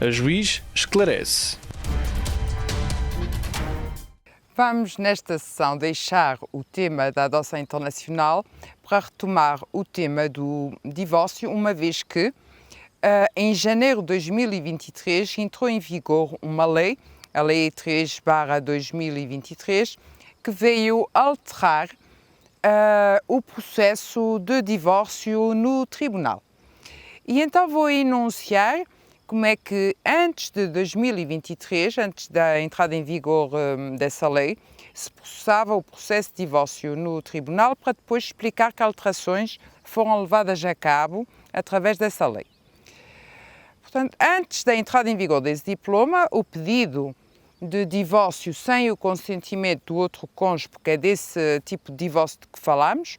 A juiz esclarece. Vamos, nesta sessão, deixar o tema da adoção internacional para retomar o tema do divórcio, uma vez que, em janeiro de 2023, entrou em vigor uma lei, a Lei 3/2023, que veio alterar o processo de divórcio no tribunal. E então vou enunciar como é que antes de 2023, antes da entrada em vigor dessa lei, se processava o processo de divórcio no tribunal, para depois explicar que alterações foram levadas a cabo através dessa lei. Portanto, antes da entrada em vigor desse diploma, o pedido de divórcio sem o consentimento do outro cônjuge, porque é desse tipo de divórcio de que falamos,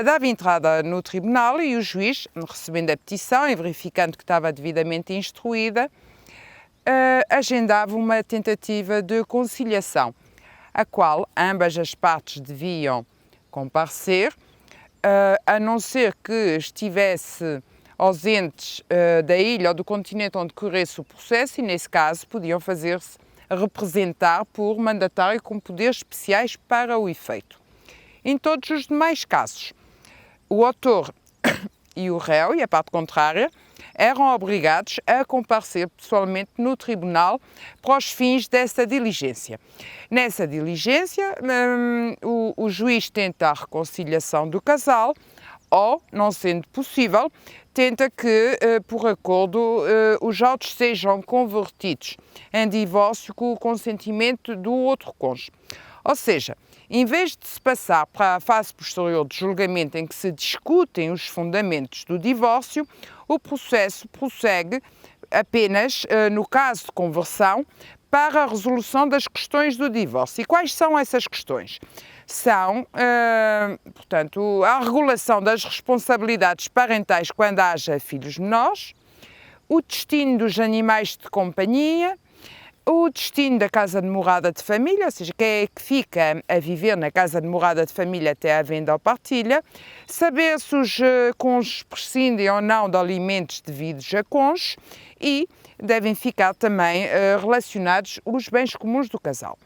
dava entrada no tribunal e o juiz, recebendo a petição e verificando que estava devidamente instruída, agendava uma tentativa de conciliação, a qual ambas as partes deviam comparecer, a não ser que estivesse ausentes da ilha ou do continente onde corresse o processo, e nesse caso podiam fazer-se representar por mandatário com poderes especiais para o efeito. Em todos os demais casos, o autor e o réu, e a parte contrária, eram obrigados a comparecer pessoalmente no tribunal para os fins dessa diligência. Nessa diligência, o juiz tenta a reconciliação do casal ou, não sendo possível, tenta que, por acordo, os autos sejam convertidos em divórcio com o consentimento do outro cônjuge. Ou seja, em vez de se passar para a fase posterior de julgamento em que se discutem os fundamentos do divórcio, o processo prossegue apenas, no caso de conversão, para a resolução das questões do divórcio. E quais são essas questões? São, portanto, a regulação das responsabilidades parentais quando haja filhos menores, o destino dos animais de companhia, o destino da casa de morada de família, ou seja, quem é que fica a viver na casa de morada de família até à venda ou partilha, saber se os cônjuges prescindem ou não de alimentos devidos a cônjuges e devem ficar também relacionados os bens comuns do casal.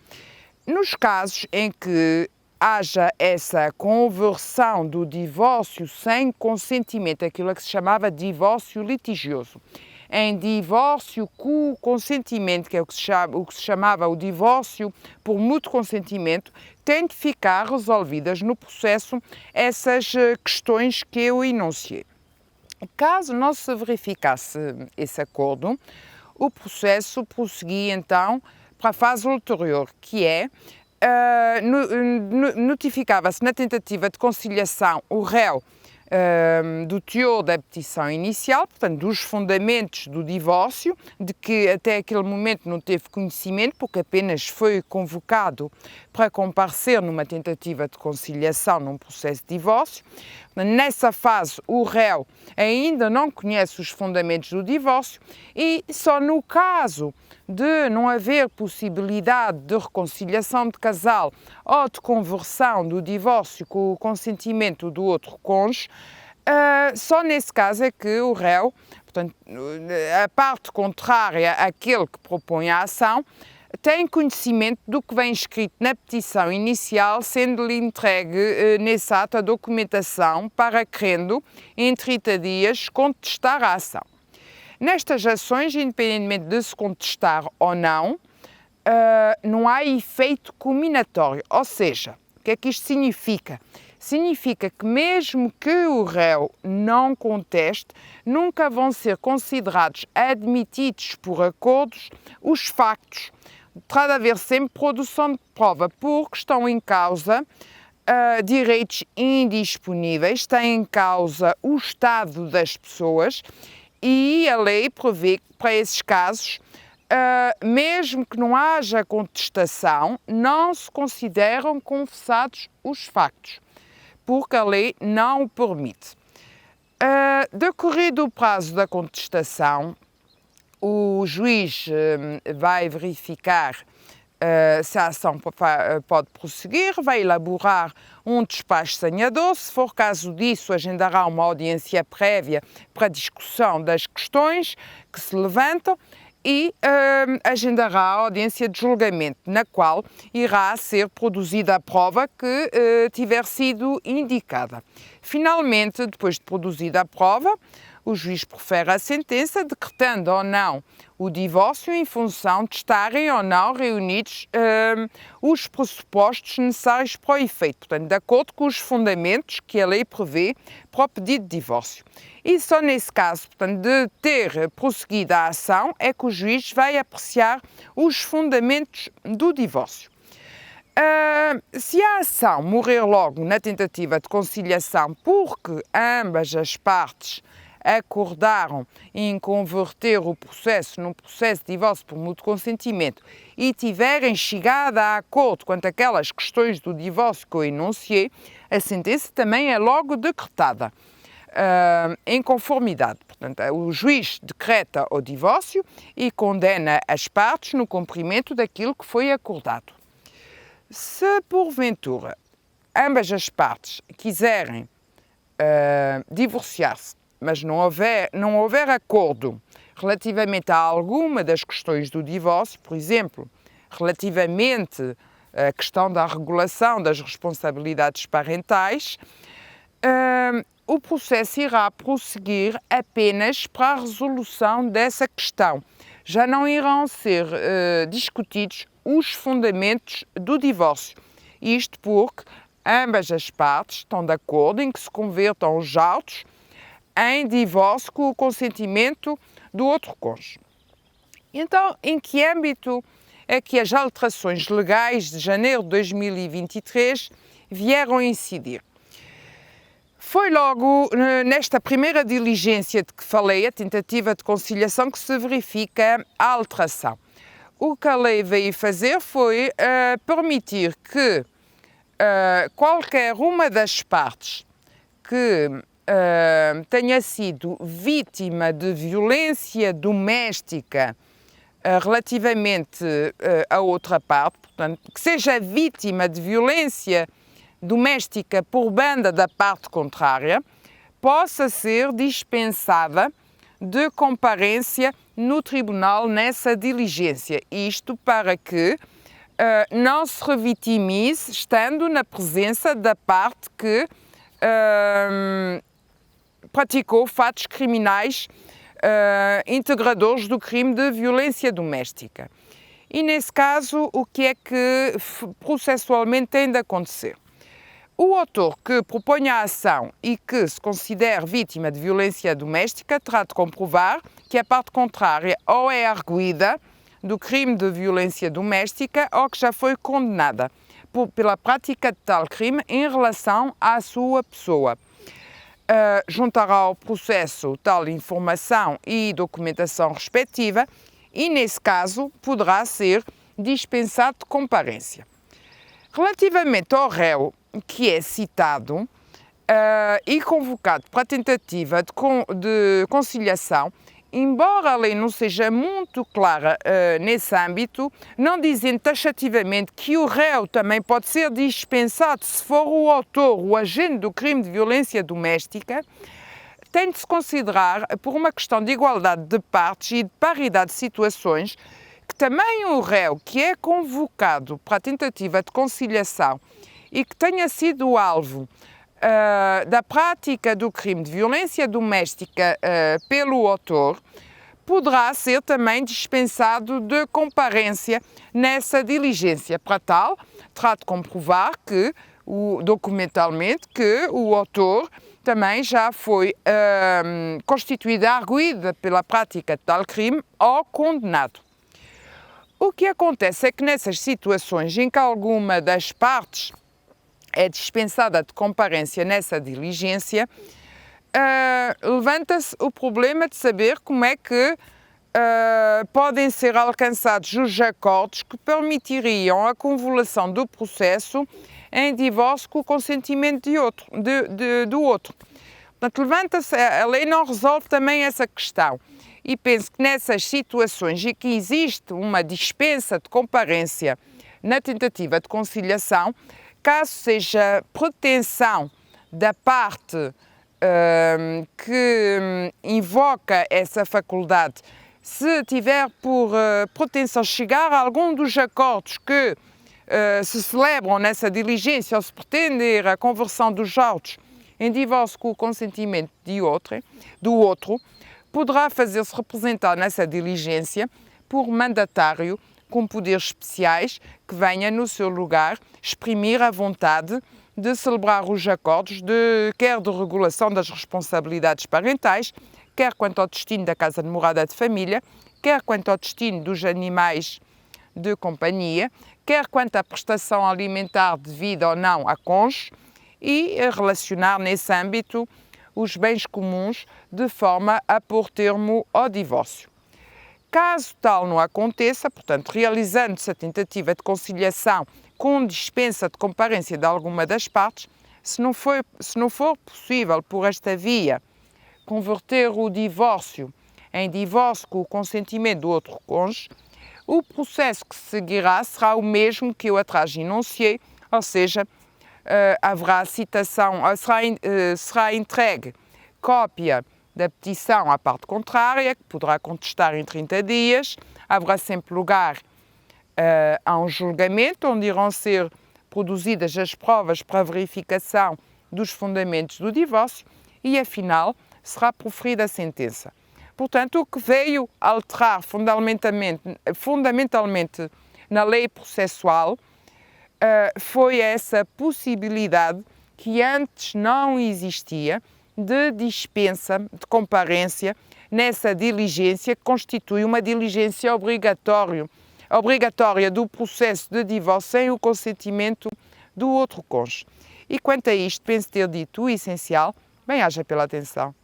Nos casos em que haja essa conversão do divórcio sem consentimento, aquilo que se chamava divórcio litigioso, em divórcio com consentimento, que é o que se chamava o divórcio por mútuo consentimento, tem de ficar resolvidas no processo essas questões que eu enunciei. Caso não se verificasse esse acordo, o processo prosseguia então para a fase ulterior, que é notificava-se na tentativa de conciliação o réu do teor da petição inicial, portanto, dos fundamentos do divórcio, de que até aquele momento não teve conhecimento, porque apenas foi convocado para comparecer numa tentativa de conciliação num processo de divórcio. Nessa fase, o réu ainda não conhece os fundamentos do divórcio e só no caso de não haver possibilidade de reconciliação de casal ou de conversão do divórcio com o consentimento do outro cônjuge, só nesse caso é que o réu, portanto, a parte contrária àquele que propõe a ação, tem conhecimento do que vem escrito na petição inicial, sendo-lhe entregue nesse ato a documentação para, querendo, em 30 dias, contestar a ação. Nestas ações, independentemente de se contestar ou não, não há efeito culminatório. Ou seja, o que é que isto significa? Significa que mesmo que o réu não conteste, nunca vão ser considerados admitidos por acordos os factos. Terá de haver sempre produção de prova, porque estão em causa direitos indisponíveis, está em causa o estado das pessoas e a lei prevê que para esses casos, mesmo que não haja contestação, não se consideram confessados os factos, porque a lei não o permite. Decorrido o prazo da contestação, o juiz vai verificar se a ação pode prosseguir, vai elaborar um despacho sanhador. Se for caso disso, agendará uma audiência prévia para discussão das questões que se levantam e agendará a audiência de julgamento, na qual irá ser produzida a prova que tiver sido indicada. Finalmente, depois de produzida a prova, o juiz profere a sentença, decretando ou não o divórcio em função de estarem ou não reunidos os pressupostos necessários para o efeito, portanto, de acordo com os fundamentos que a lei prevê para o pedido de divórcio. E só nesse caso, portanto, de ter prosseguido a ação, é que o juiz vai apreciar os fundamentos do divórcio. Se a ação morrer logo na tentativa de conciliação porque ambas as partes acordaram em converter o processo num processo de divórcio por mútuo consentimento e tiverem chegado a acordo quanto àquelas questões do divórcio que eu enunciei, a sentença também é logo decretada em conformidade. Portanto, o juiz decreta o divórcio e condena as partes no cumprimento daquilo que foi acordado. Se, porventura, ambas as partes quiserem divorciar-se, mas não houver acordo relativamente a alguma das questões do divórcio, por exemplo, relativamente à questão da regulação das responsabilidades parentais, o processo irá prosseguir apenas para a resolução dessa questão. Já não irão ser discutidos os fundamentos do divórcio. Isto porque ambas as partes estão de acordo em que se convertam os autos em divórcio com o consentimento do outro cônjuge. Então, em que âmbito é que as alterações legais de janeiro de 2023 vieram a incidir? Foi logo nesta primeira diligência de que falei, a tentativa de conciliação, que se verifica a alteração. O que a lei veio fazer foi permitir que qualquer uma das partes que tenha sido vítima de violência doméstica relativamente a outra parte, portanto, que seja vítima de violência doméstica por banda da parte contrária, possa ser dispensada de comparência no tribunal nessa diligência. Isto para que não se revitimize estando na presença da parte que praticou fatos criminais integradores do crime de violência doméstica. E nesse caso, o que é que processualmente tem de acontecer? O autor que propõe a ação e que se considere vítima de violência doméstica terá de comprovar que a parte contrária ou é arguida do crime de violência doméstica ou que já foi condenada pela prática de tal crime em relação à sua pessoa. Juntará ao processo tal informação e documentação respectiva e, nesse caso, poderá ser dispensado de comparência. Relativamente ao réu que é citado e convocado para a tentativa de conciliação, embora a lei não seja muito clara nesse âmbito, não dizendo taxativamente que o réu também pode ser dispensado se for o autor, o agente do crime de violência doméstica, tem de se considerar, por uma questão de igualdade de partes e de paridade de situações, que também o réu que é convocado para a tentativa de conciliação e que tenha sido alvo da prática do crime de violência doméstica pelo autor, poderá ser também dispensado de comparência nessa diligência. Para tal, terá de comprovar que, documentalmente, que o autor também já foi constituído arguido pela prática de tal crime ou condenado. O que acontece é que nessas situações em que alguma das partes é dispensada de comparência nessa diligência, levanta-se o problema de saber como é que podem ser alcançados os acordos que permitiriam a convolução do processo em divórcio com o consentimento do outro. Portanto, a lei não resolve também essa questão. E penso que nessas situações em que existe uma dispensa de comparência na tentativa de conciliação, caso seja pretensão da parte que invoca essa faculdade, se tiver por pretensão chegar a algum dos acordos que se celebram nessa diligência ou se pretender a conversão dos autos em divórcio com o consentimento do outro, poderá fazer-se representar nessa diligência por mandatário com poderes especiais que venha no seu lugar exprimir a vontade de celebrar os acordos quer de regulação das responsabilidades parentais, quer quanto ao destino da casa de morada de família, quer quanto ao destino dos animais de companhia, quer quanto à prestação alimentar devida ou não à cônjuge e relacionar nesse âmbito os bens comuns de forma a pôr termo ao divórcio. Caso tal não aconteça, portanto, realizando-se a tentativa de conciliação com dispensa de comparência de alguma das partes, se não for possível, por esta via, converter o divórcio em divórcio com o consentimento do outro cônjuge, o processo que seguirá será o mesmo que eu atrás enunciei, ou seja, haverá citação, será entregue cópia da petição à parte contrária, que poderá contestar em 30 dias, haverá sempre lugar a um julgamento, onde irão ser produzidas as provas para a verificação dos fundamentos do divórcio e, afinal, será proferida a sentença. Portanto, o que veio alterar fundamentalmente na lei processual foi essa possibilidade que antes não existia de dispensa de comparência nessa diligência que constitui uma diligência obrigatória do processo de divórcio sem o consentimento do outro cônjuge. E quanto a isto, penso ter dito o essencial. Bem-aja pela atenção.